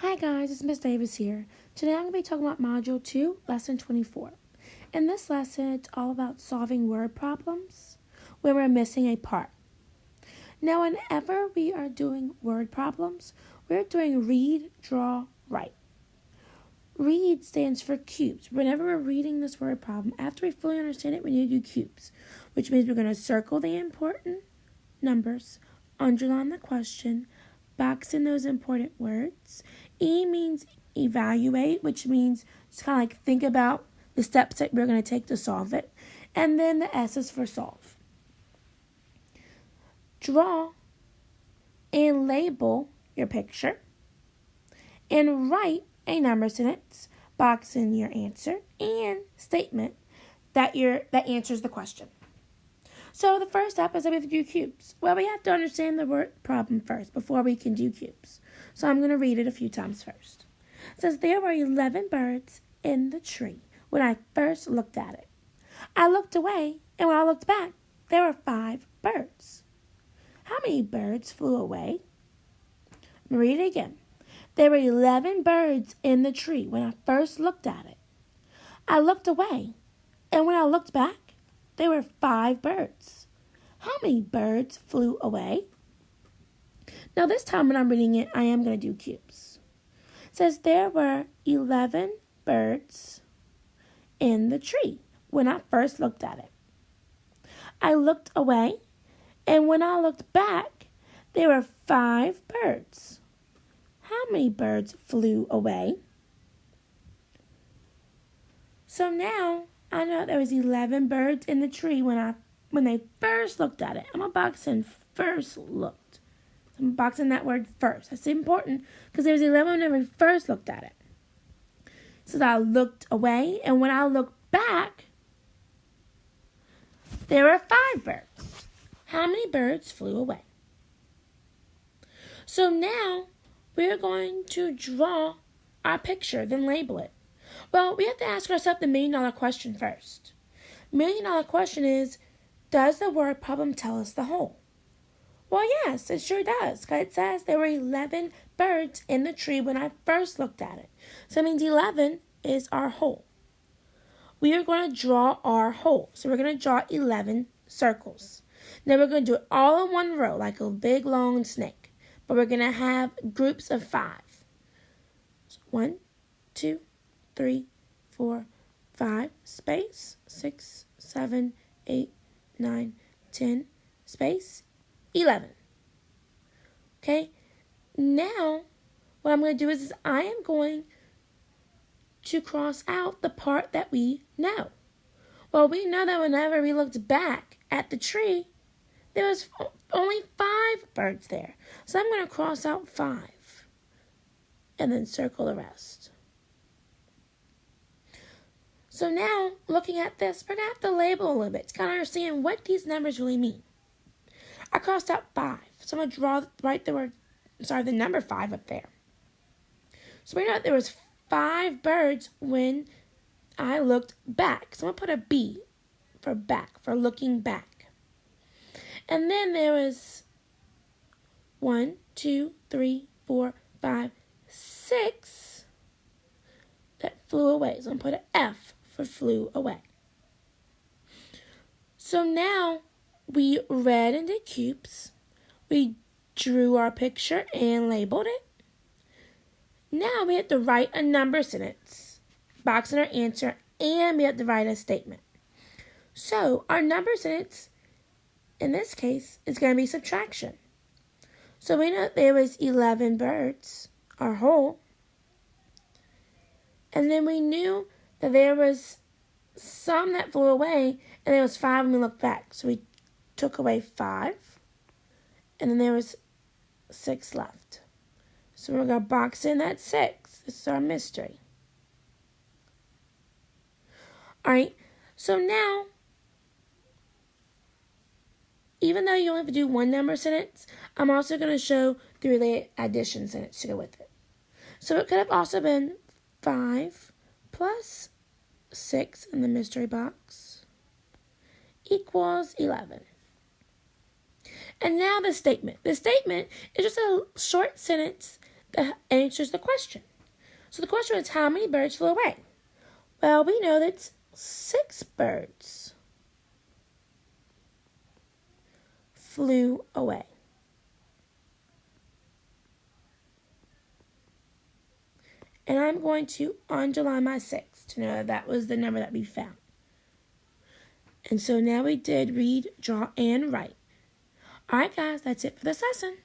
Hi guys, it's Miss Davis here. Today I'm going to be talking about Module 2, Lesson 24. In this lesson, it's all about solving word problems when we're missing a part. Now, whenever we are doing word problems, we're doing read, draw, write. Read stands for cubes. Whenever we're reading this word problem, after we fully understand it, we need to do cubes, which means we're going to circle the important numbers, underline the question, box in those important words. E means evaluate, which means just kind of like think about the steps that we're going to take to solve it. And then the S is for solve. Draw and label your picture. And write a number sentence, box in your answer, and statement that answers the question. So the first step is that we have to do cubes. Well, we have to understand the word problem first before we can do cubes. So I'm going to read it a few times first. It says, there were 11 birds in the tree when I first looked at it. I looked away, and when I looked back, there were 5 birds. How many birds flew away? I'm going to read it again. There were 11 birds in the tree when I first looked at it. I looked away, and when I looked back, there were 5 birds. How many birds flew away? Now this time when I'm reading it, I am going to do cubes. It says there were 11 birds in the tree when I first looked at it. I looked away, and when I looked back, there were 5 birds. How many birds flew away? So now I know there was 11 birds in the tree when they first looked at it. I'm going to box in first looked. I'm boxing that word first. That's important because there was 11 when we first looked at it. So I looked away, and when I looked back, there were 5 birds. How many birds flew away? So now we're going to draw our picture, then label it. Well, we have to ask ourselves the $1 million question first. $1 million question is, does the word problem tell us the whole? Well, yes, it sure does, because it says there were 11 birds in the tree when I first looked at it. So it means 11 is our whole. We are going to draw our whole. So we're going to draw 11 circles. Now we're going to do it all in one row, like a big, long snake. But we're going to have groups of 5. So 1, 2, 3, 4, 5, space, 6, 7, 8, 9, 10, space, 11. Okay, now what I'm going to do is I am going to cross out the part that we know. Well, we know that whenever we looked back at the tree, there was only 5 birds there. So I'm going to cross out 5 and then circle the rest. So now, looking at this, we're going to have to label a little bit to kind of understand what these numbers really mean. I crossed out 5, so I'm going to write the number 5 up there. So we know that there was 5 birds when I looked back. So I'm going to put a B for back, for looking back. And then there was 1, 2, 3, 4, 5, 6 that flew away. So I'm going to put an F for flew away. So now we read into cubes. We drew our picture and labeled it. Now we have to write a number sentence, box in our answer, and we have to write a statement. So our number sentence, in this case, is going to be subtraction. So we know that there was 11 birds, our whole. And then we knew that there was some that flew away, and there was 5 when we looked back. So we took away 5, and then there was 6 left. So we're going to box in that 6. This is our mystery. All right, so now, even though you only have to do one number sentence, I'm also going to show the related addition sentence to go with it. So it could have also been 5 plus 6 in the mystery box equals 11. And now the statement. The statement is just a short sentence that answers the question. So the question is, how many birds flew away? Well, we know that 6 birds flew away. And I'm going to underline my 6 to know that was the number that we found. And so now we did read, draw, and write. All right, guys, that's it for this lesson.